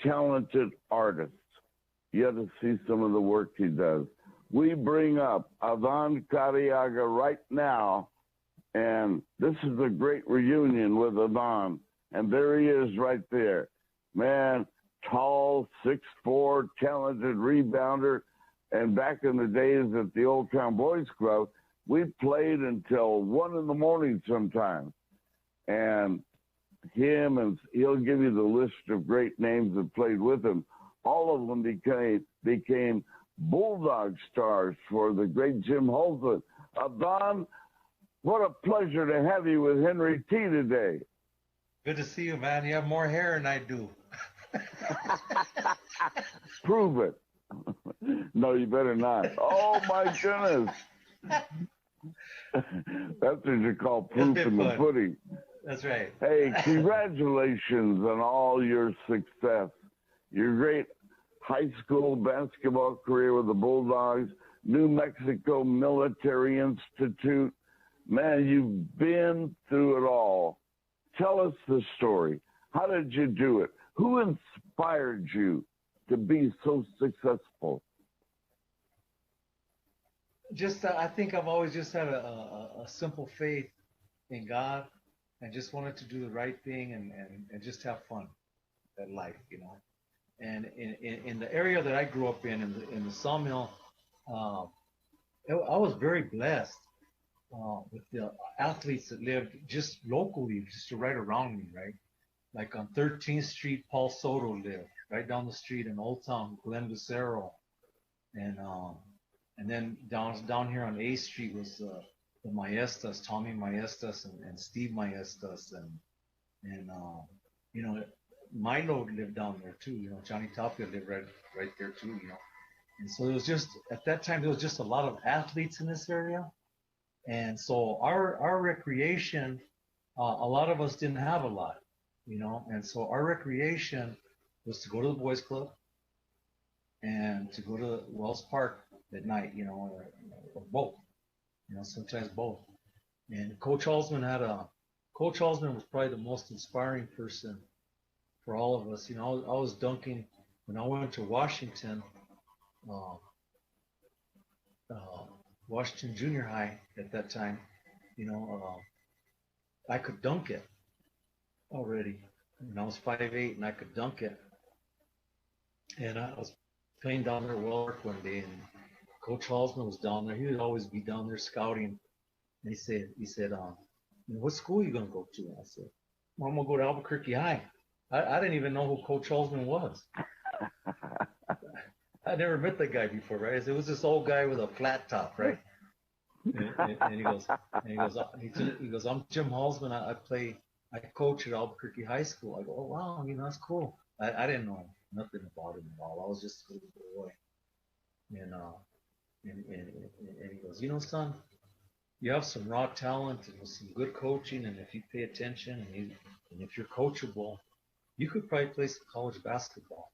[SPEAKER 1] talented artists. You have to see some of the work he does. We bring up Adan Cariaga right now, and this is a great reunion with Adan. And there he is right there. Man, tall, 6'4", talented rebounder. And back in the days at the Old Town Boys Club, we played until 1 a.m. sometimes. And him, and he'll give you the list of great names that played with him. All of them became Bulldog stars for the great Jim Holton. Adan, what a pleasure to have you with Henry T today.
[SPEAKER 3] Good to see you, man. You have more hair than I do.
[SPEAKER 1] Prove it. No, you better not. Oh, my goodness. That's what you call proof in the pudding.
[SPEAKER 3] That's right.
[SPEAKER 1] Hey, congratulations on all your success. Your great high school basketball career with the Bulldogs, New Mexico Military Institute. Man, you've been through it all. Tell us the story. How did you do it? Who inspired you to be so successful?
[SPEAKER 3] just I think I've always just had a simple faith in God, and just wanted to do the right thing and just have fun at life, you know. And in the area that I grew up in the sawmill, uh, I was very blessed with the athletes that lived just locally, just right around me, right? Like on 13th Street, Paul Soto lived right down the street in Old Town, Glenn Lucero, and then down here on 8th Street was the Maestas, Tommy Maestas and Steve Maestas, and you know Milo lived down there too. You know, Johnny Tapia lived right there too. You know, and so it was just at that time there was just a lot of athletes in this area, and so our recreation, a lot of us didn't have a lot, you know, and so our recreation was to go to the boys club and to go to Wells Park at night, you know, or both, you know, sometimes both. And Coach Halsman was probably the most inspiring person for all of us. You know, I was dunking when I went to Washington, uh, uh, Washington Junior High at that time. You know, I could dunk it already. And I was 5'8" and I could dunk it. And I was playing down there at Wellark one day, and Coach Halsman was down there. He would always be down there scouting. And he said, what school are you gonna go to? And I said, well, I'm gonna go to Albuquerque High. I didn't even know who Coach Halsman was. I never met that guy before, right? It was this old guy with a flat top, right? And he goes, I'm Jim Halsman. I coach at Albuquerque High School. I go, oh wow, you know, that's cool. I didn't know nothing about him at all. I was just a little boy. And he goes, you know, son, you have some raw talent and some good coaching, and if you pay attention and if you're coachable, you could probably play some college basketball.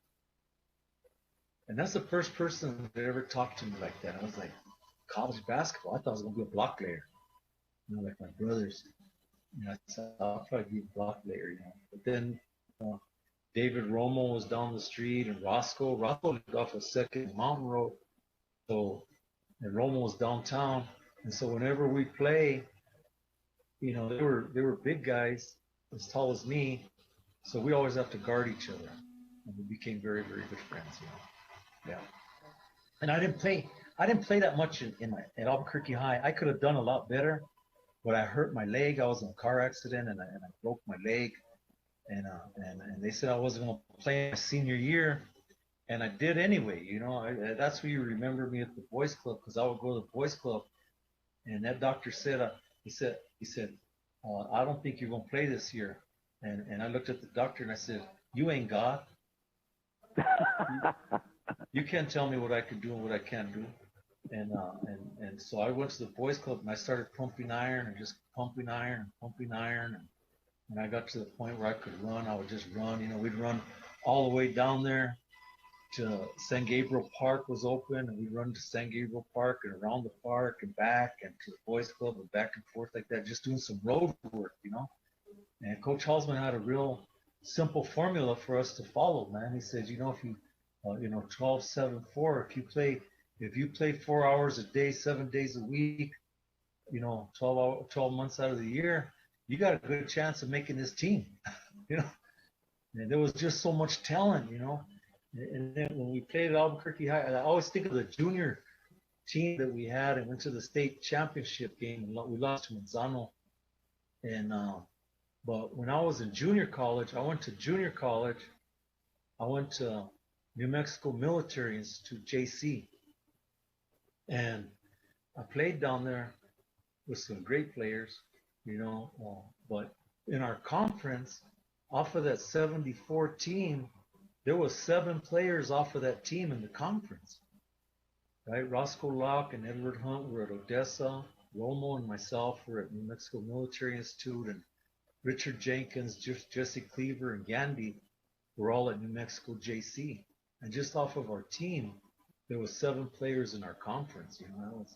[SPEAKER 3] And that's the first person that ever talked to me like that. I was like, college basketball? I thought I was going to be a block layer, you know, like my brothers. You know, I said, I'll probably be a block layer, you know. But then David Romo was down the street, and Roscoe lived off of Second Mountain Road. So, and Romo was downtown. And so whenever we play, you know, they were big guys as tall as me. So we always have to guard each other. And we became very, very good friends, you know. Yeah. And I didn't play that much at Albuquerque High. I could have done a lot better, but I hurt my leg. I was in a car accident and I broke my leg. And they said I wasn't going to play my senior year. And I did anyway, you know. That's where you remember me at the boys club, because I would go to the boys club. And that doctor said, he said, I don't think you're going to play this year. And I looked at the doctor and I said, you ain't God. You can't tell me what I can do and what I can't do. And so I went to the boys club and I started pumping iron and just pumping iron and pumping iron. And I got to the point where I could run. I would just run. You know, we'd run all the way down there to San Gabriel Park was open, and we'd run to San Gabriel Park and around the park and back and to the boys club and back and forth like that, just doing some road work, you know. And Coach Halsman had a real simple formula for us to follow, man. He said, you know, if you, you know, 12, 7, 4, if you play 4 hours a day, 7 days a week, you know, 12 months out of the year, you got a good chance of making this team, you know. And there was just so much talent, you know. And then when we played at Albuquerque High, I always think of the junior team that we had and went to the state championship game, and we lost to Manzano. And but when I was in junior college, I went to New Mexico Military Institute, JC, and I played down there with some great players, you know. But in our conference, off of that 74 team, there was 7 players off of that team in the conference, right? Roscoe Locke and Edward Hunt were at Odessa. Romo and myself were at New Mexico Military Institute, and Richard Jenkins, Jesse Cleaver, and Gandy were all at New Mexico JC. And just off of our team, there was 7 players in our conference. You know,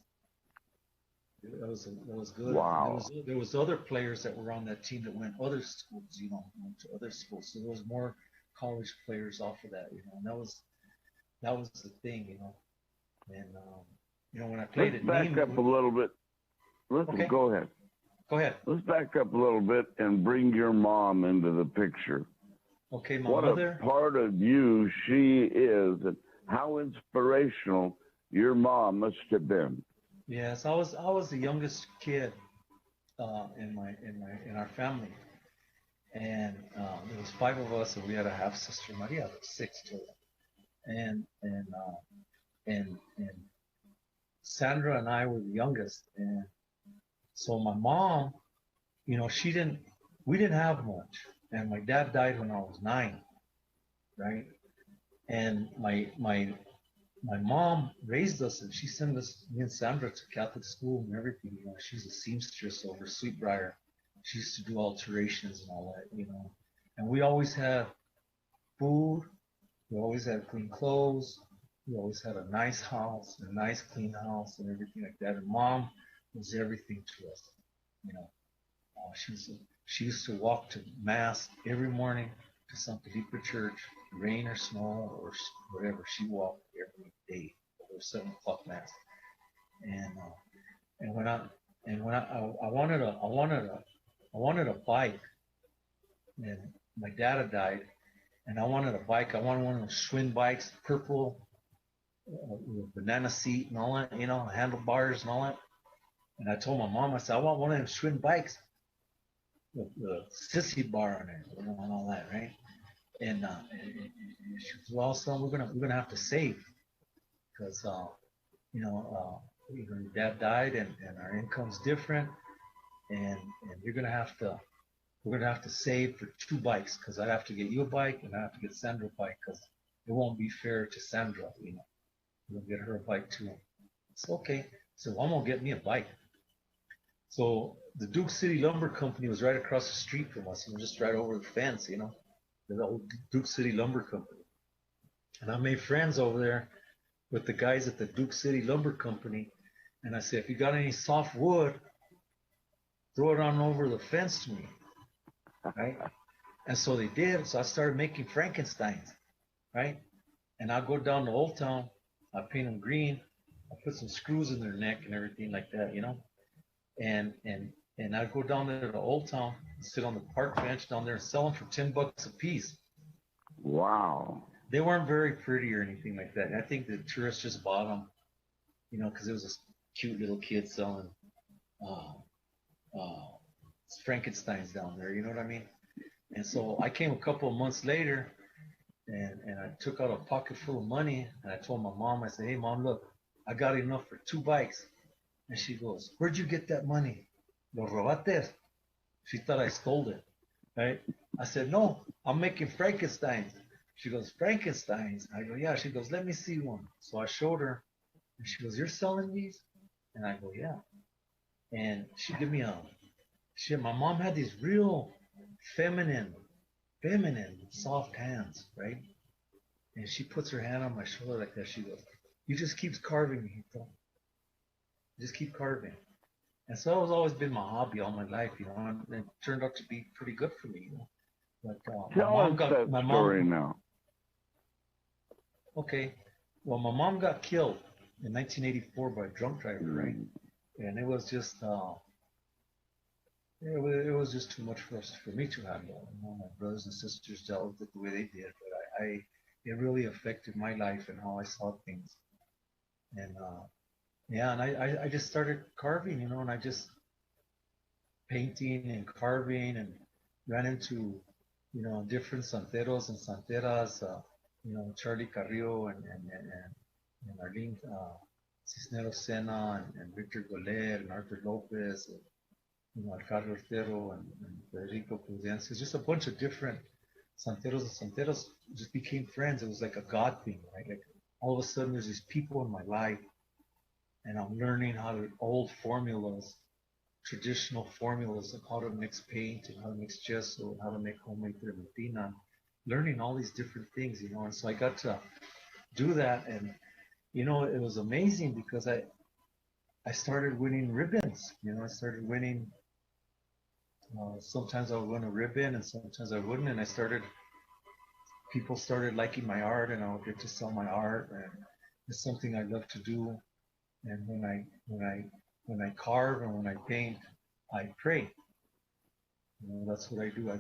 [SPEAKER 3] that was good.
[SPEAKER 4] Wow.
[SPEAKER 3] There was other players that were on that team that went other schools, you know, went to other schools. So there was more college players off of that, you know, and that was the thing, you know. You know, when I played
[SPEAKER 1] Let's
[SPEAKER 3] at
[SPEAKER 1] back up a little bit.
[SPEAKER 3] Okay.
[SPEAKER 1] Go ahead.
[SPEAKER 3] Go ahead.
[SPEAKER 1] Let's back up a little bit and bring your mom into the picture.
[SPEAKER 3] Okay, my
[SPEAKER 1] what
[SPEAKER 3] mother.
[SPEAKER 1] a part of you she is, and how inspirational your mom must have been.
[SPEAKER 3] Yes, I was the youngest kid in our family, and there was 5 of us, and we had a half sister Maria. There was 6 total, and Sandra and I were the youngest, and so my mom, you know, we didn't have much, and my dad died when I was 9, right? And my mom raised us, and she sent us, me and Sandra, to Catholic school and everything. You know, she's a seamstress over Sweetbriar. She used to do alterations and all that, you know. And we always had food. We always had clean clothes. We always had a nice house, a nice clean house, and everything like that. And mom was everything to us, you know. She used to walk to mass every morning to San Felipe Church, rain or snow or whatever. She walked every day over 7 o'clock mass. And when I wanted a bike, and my dad had died, and I wanted a bike. I wanted one of those Schwinn bikes, purple, with banana seat and all that, you know, handlebars and all that. And I told my mom, I said, I want one of them Schwinn bikes with the sissy bar on it, you know, and all that, right? And she goes, well, son, we're gonna have to save because you know, your dad died, and our income's different, and we're gonna have to save for 2 bikes because I have to get you a bike and I have to get Sandra a bike because it won't be fair to Sandra, you know. We'll get her a bike too. It's okay. So I'm gonna get me a bike. So the Duke City Lumber Company was right across the street from us, and just right over the fence, you know, the old Duke City Lumber Company. And I made friends over there with the guys at the Duke City Lumber Company. And I said, if you got any soft wood, throw it on over the fence to me, right? And so they did. So I started making Frankensteins, right? And I go down to Old Town, I paint them green, I put some screws in their neck and everything like that, you know. And I'd go down there to Old Town and sit on the park bench down there and sell them for $10 a piece.
[SPEAKER 1] Wow.
[SPEAKER 3] They weren't very pretty or anything like that. I think the tourists just bought them, you know, because it was a cute little kid selling Frankensteins down there. You know what I mean? And so I came a couple of months later, and I took out a pocket full of money, and I told my mom, I said, hey, Mom, look, I got enough for 2 bikes. And she goes, where'd you get that money? Lo robaste? She thought I stole it, right? I said, no, I'm making Frankensteins. She goes, Frankensteins? I go, yeah. She goes, let me see one. So I showed her, and she goes, you're selling these? And I go, yeah. And she gave me my mom had these real feminine, soft hands, right? And she puts her hand on my shoulder like that. She goes, you just keep carving, Chito. Just keep carving. And so it's always been my hobby all my life, you know, and it turned out to be pretty good for me, you know. But
[SPEAKER 1] Tell us that story now.
[SPEAKER 3] Okay. Well, my mom got killed in 1984 by a drunk driver, right? And it was just it was just too much for me to handle. You know, my brothers and sisters dealt with it the way they did, but it really affected my life and how I saw things. And yeah, and I just started carving, you know, and I just painting and carving, and ran into, you know, different santeros and santeras, you know, Charlie Carrillo and Arlene Cisneros Sena and Victor Goler and Arthur Lopez and, you know, Alcalde Ortero and Federico Prudencia. Just a bunch of different santeros and santeras just became friends. It was like a God thing, right? Like all of a sudden there's these people in my life, and I'm learning how to old formulas, traditional formulas of how to mix paint and how to mix gesso and how to make homemade trementina, learning all these different things, you know. And so I got to do that, and you know, it was amazing because I started winning ribbons. You know, I started winning. Sometimes I would win a ribbon, and sometimes I wouldn't. And people started liking my art, and I would get to sell my art, and it's something I love to do. And when I carve and when I paint, I pray. That's what I do.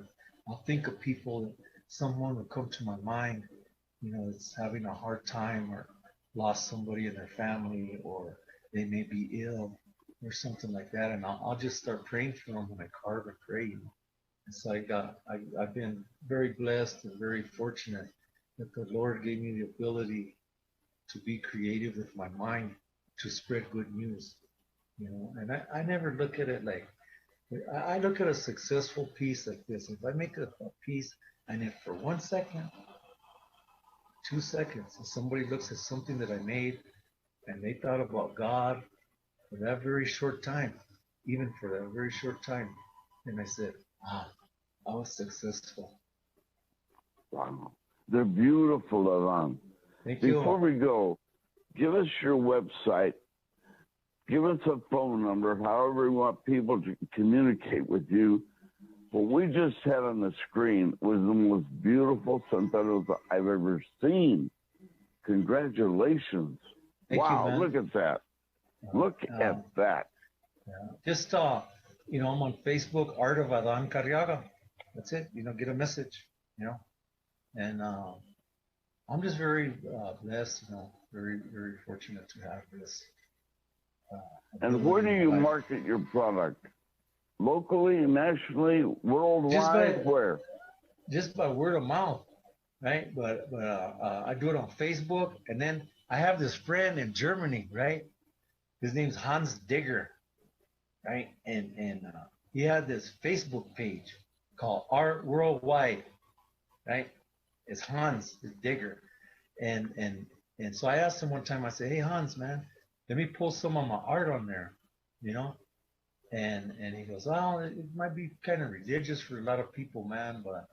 [SPEAKER 3] I'll think of people. Someone will come to my mind, that's having a hard time or lost somebody in their family, or they may be ill or something like that, and I'll just start praying for them when I carve and pray. And so I've been very blessed and very fortunate that the Lord gave me the ability to be creative with my mind to spread good news. And I never look at it like, I look at a successful piece like this. If I make a piece and if for 1 second, 2 seconds, if somebody looks at something that I made and they thought about God for that very short time, even for that very short time, and I said, ah, I was successful.
[SPEAKER 1] Wow. They're beautiful, Alan.
[SPEAKER 3] Thank you.
[SPEAKER 1] Before we go, give us your website. Give us a phone number, however you want people to communicate with you. What we just had on the screen was the most beautiful sunsettos I've ever seen. Congratulations.
[SPEAKER 3] Thank
[SPEAKER 1] wow,
[SPEAKER 3] you, man.
[SPEAKER 1] Look at that. Look at that.
[SPEAKER 3] Yeah. Just, I'm on Facebook, Art of Adan Carriaga. That's it. Get a message, and I'm just very blessed, very, very fortunate to have this.
[SPEAKER 1] And where do you market your product? Locally, nationally, worldwide, where?
[SPEAKER 3] Just by word of mouth, right? But I do it on Facebook, and then I have this friend in Germany, right? His name's Hans Digger, right? And he had this Facebook page called Art Worldwide, right? It's Hans Digger, and so I asked him one time. I said, "Hey Hans, man, let me post some of my art on there, And he goes, "Oh, it might be kind of religious for a lot of people, man, but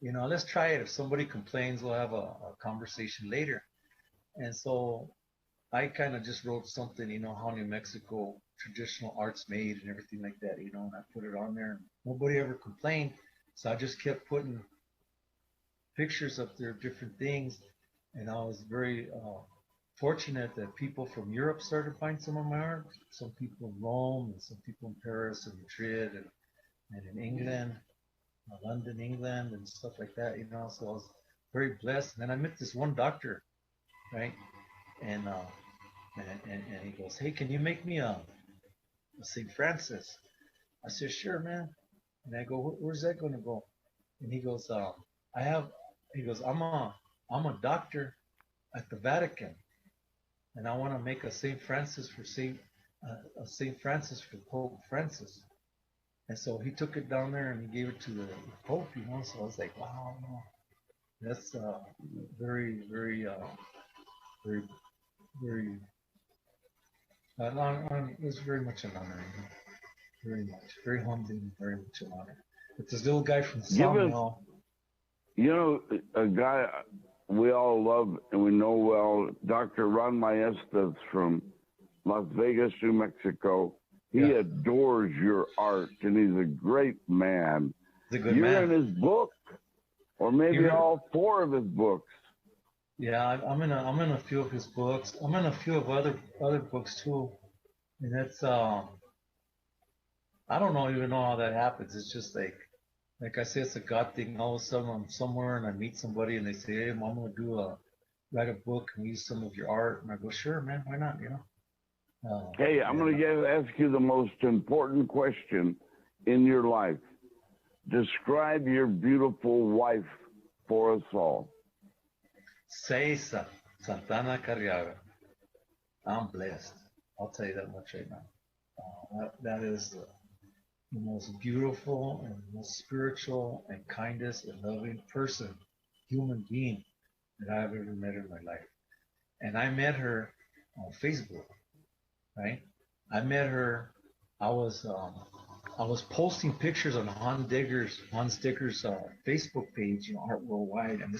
[SPEAKER 3] let's try it. If somebody complains, we'll have a conversation later." And so I kind of just wrote something, how New Mexico traditional art's made and everything like that, and I put it on there. Nobody ever complained, so I just kept putting pictures up there of different things, and I was very fortunate that people from Europe started buying some of my art. Some people in Rome, and some people in Paris and Madrid, and in England, London, England, and stuff like that. So I was very blessed. And then I met this one doctor, right? And he goes, "Hey, can you make me a St. Francis?" I said, "Sure, man." And I go, "Where's that going to go?" And he goes, He goes, I'm a doctor at the Vatican, and I want to make a St. Francis for St. Francis for Pope Francis." And so he took it down there and he gave it to the Pope, So I was like, wow, that's very, very, very, very. It's very much an honor, very much, very humbling, very much an honor. But this little guy from Sawmill.
[SPEAKER 1] A guy we all love and we know well, Dr. Ron Maestas from Las Vegas, New Mexico. He adores your art, and he's a great man.
[SPEAKER 3] He's a good
[SPEAKER 1] You're
[SPEAKER 3] man.
[SPEAKER 1] in his book, or maybe all 4 of his books.
[SPEAKER 3] Yeah, I'm in a few of his books. I'm in a few of other books too, and that's I don't even know how that happens. It's just like I say, it's a God thing. All of a sudden, I'm somewhere and I meet somebody and they say, "Hey, I'm gonna write a book and use some of your art," and I go, "Sure, man, why not?"
[SPEAKER 1] Hey, I'm going to ask you the most important question in your life. Describe your beautiful wife for us all.
[SPEAKER 3] César Santana Carriaga. I'm blessed. I'll tell you that much right now. That is the most beautiful and most spiritual and kindest and loving person, human being that I've ever met in my life. And I met her on Facebook, right? I met her. I was posting pictures on Hans Digger's Facebook page, Art Worldwide, and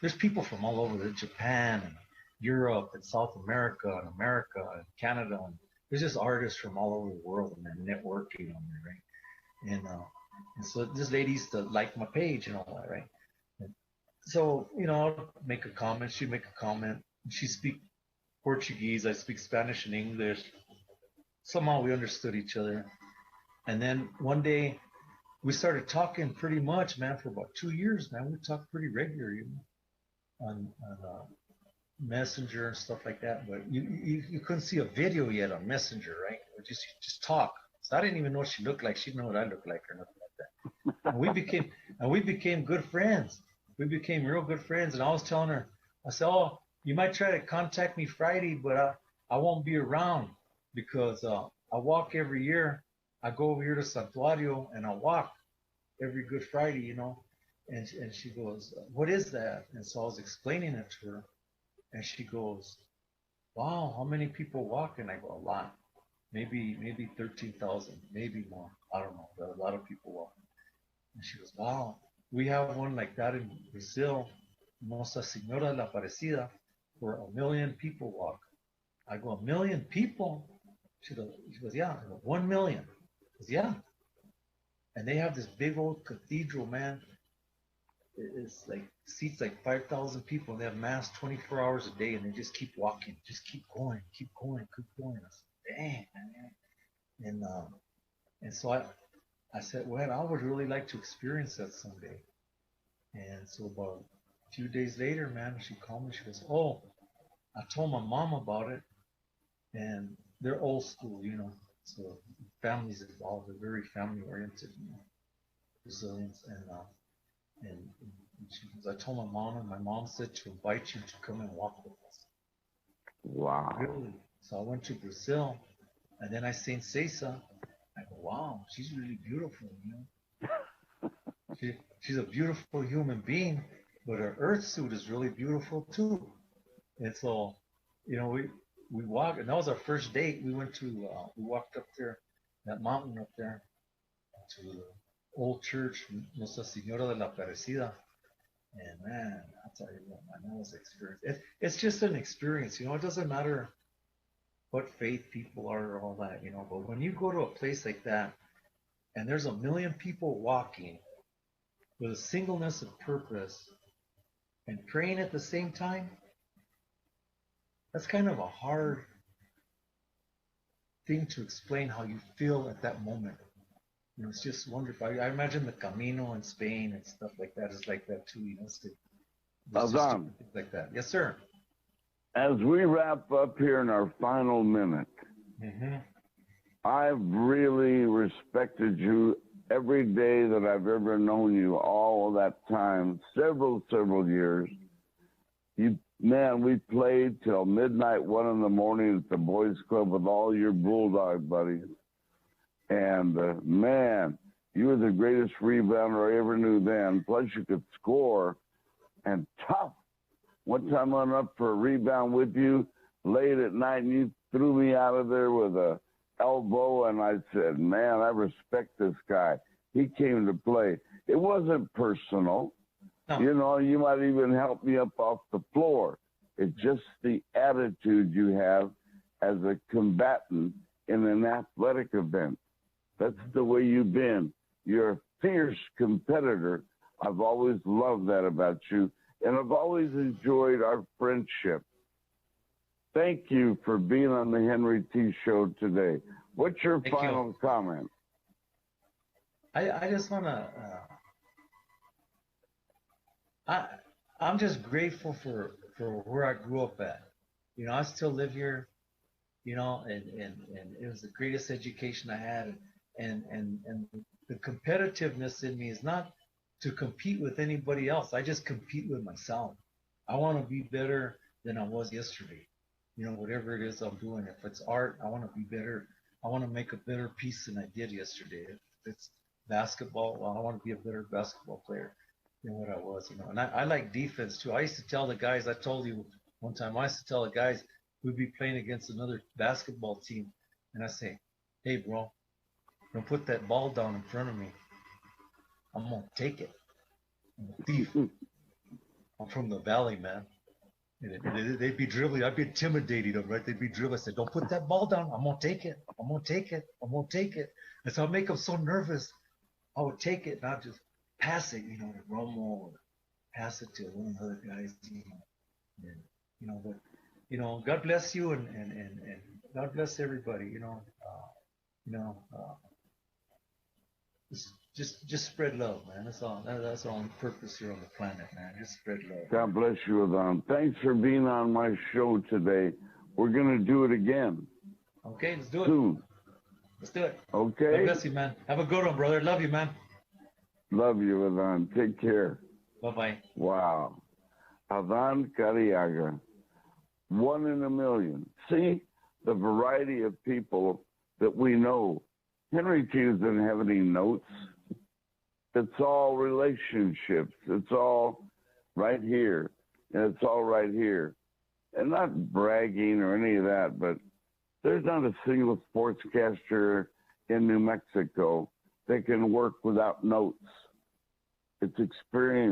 [SPEAKER 3] there's people from all over Japan and Europe and South America and Canada, and there's just artists from all over the world, and they're networking on there, right? And so this lady used to like my page and all that, right? And so I'll make a comment, she'd make a comment, she'd speak Portuguese. I speak Spanish and English. Somehow we understood each other. And then one day we started talking pretty much, man, for about 2 years, man. We talked pretty regular, on Messenger and stuff like that. But you couldn't see a video yet on Messenger, right? Or just talk. So I didn't even know what she looked like. She didn't know what I looked like or nothing like that. And we became good friends. We became real good friends. And I was telling her, I said, "Oh, you might try to contact me Friday, but I won't be around because I walk every year. I go over here to Santuario and I walk every Good Friday, And she goes, "What is that?" And so I was explaining it to her, and she goes, "Wow, how many people walk?" And I go, "A lot, maybe 13,000, maybe more. I don't know, but a lot of people walk." And she goes, "Wow, we have one like that in Brazil, Nossa Senhora de la Aparecida, where 1 million people walk." I go, "1 million people?" She goes, "Yeah." I go, 1 million. She goes, "Yeah." And they have this big old cathedral, man. It's like seats like 5,000 people, and they have mass 24 hours a day, and they just keep walking, just keep going, keep going, keep going. I said, "Dang, man." And so I said, "Well, I would really like to experience that someday." And so about a few days later, man, she called me. She goes, "Oh, I told my mom about it, and they're old school. So families involved. They're very family oriented, Brazilians, and she goes, I told my mom, and my mom said to invite you to come and walk with us."
[SPEAKER 1] Wow.
[SPEAKER 3] Really? So I went to Brazil, and then I seen Cesa. I go, "Wow, she's really beautiful. She's a beautiful human being, but her earth suit is really beautiful too." And so, we walked, and that was our first date. We walked up there, that mountain up there, to the old church, Nuestra Senora de la Aparecida. And man, I'll tell you what, man, that was an experience. It's just an experience. It doesn't matter what faith people are or all that. But when you go to a place like that, and there's 1 million people walking with a singleness of purpose and praying at the same time, that's kind of a hard thing to explain how you feel at that moment. It's just wonderful. I imagine the Camino in Spain and stuff like that is like that too. There's just
[SPEAKER 1] Azam,
[SPEAKER 3] things like that. Yes, sir.
[SPEAKER 1] as we wrap up here in our final minute,
[SPEAKER 3] Mm-hmm.
[SPEAKER 1] I've really respected you every day that I've ever known you, all of that time, several years. Man, we played till midnight, 1 in the morning at the boys' club with all your Bulldog buddies. And man, you were the greatest rebounder I ever knew then. Plus, you could score and tough. One time I went up for a rebound with you late at night, and you threw me out of there with a elbow, and I said, "Man, I respect this guy. He came to play." It wasn't personal.
[SPEAKER 3] No.
[SPEAKER 1] You might even help me up off the floor. It's just the attitude you have as a combatant in an athletic event. That's the way you've been. You're a fierce competitor. I've always loved that about you, and I've always enjoyed our friendship. Thank you for being on the Henry T. Show today. What's your
[SPEAKER 3] Thank
[SPEAKER 1] final
[SPEAKER 3] you.
[SPEAKER 1] comment?
[SPEAKER 3] I just want to. I'm just grateful for where I grew up at. I still live here. And it was the greatest education I had. And the competitiveness in me is not to compete with anybody else. I just compete with myself. I want to be better than I was yesterday. Whatever it is I'm doing. If it's art, I want to be better. I want to make a better piece than I did yesterday. If it's basketball, well, I want to be a better basketball player than what I was. And I like defense too. I used to tell the guys, I told you one time, I used to tell the guys, we'd be playing against another basketball team, and I say, "Hey, bro, don't put that ball down in front of me. I'm gonna take it. I'm a thief. I'm from the valley, man." And they'd be dribbling. I'd be intimidating them, right? They'd be dribbling. I said, "Don't put that ball down. I'm gonna take it. I'm gonna take it. I'm gonna take it." And so I'd make them so nervous. I would take it and I'd just pass it, to Romo, or pass it to one of the other guys, And, but God bless you and God bless everybody. You know, uh, just spread love, man. That's all. That's our only purpose here on the planet, man. Just spread love.
[SPEAKER 1] God bless you, Adon. Thanks for being on my show today. We're going to do it again.
[SPEAKER 3] Okay, let's do it.
[SPEAKER 1] Soon.
[SPEAKER 3] Let's do it.
[SPEAKER 1] Okay?
[SPEAKER 3] God bless you, man. Have a good one, brother. Love you, man.
[SPEAKER 1] Love you, Adon. Take care.
[SPEAKER 3] Bye-bye.
[SPEAKER 1] Wow. Adon Cariaga. 1 in a million. See the variety of people that we know. Henry T doesn't have any notes. It's all relationships. It's all right here. And it's all right here. And not bragging or any of that, but there's not a single sportscaster in New Mexico that can work without notes. It's experience.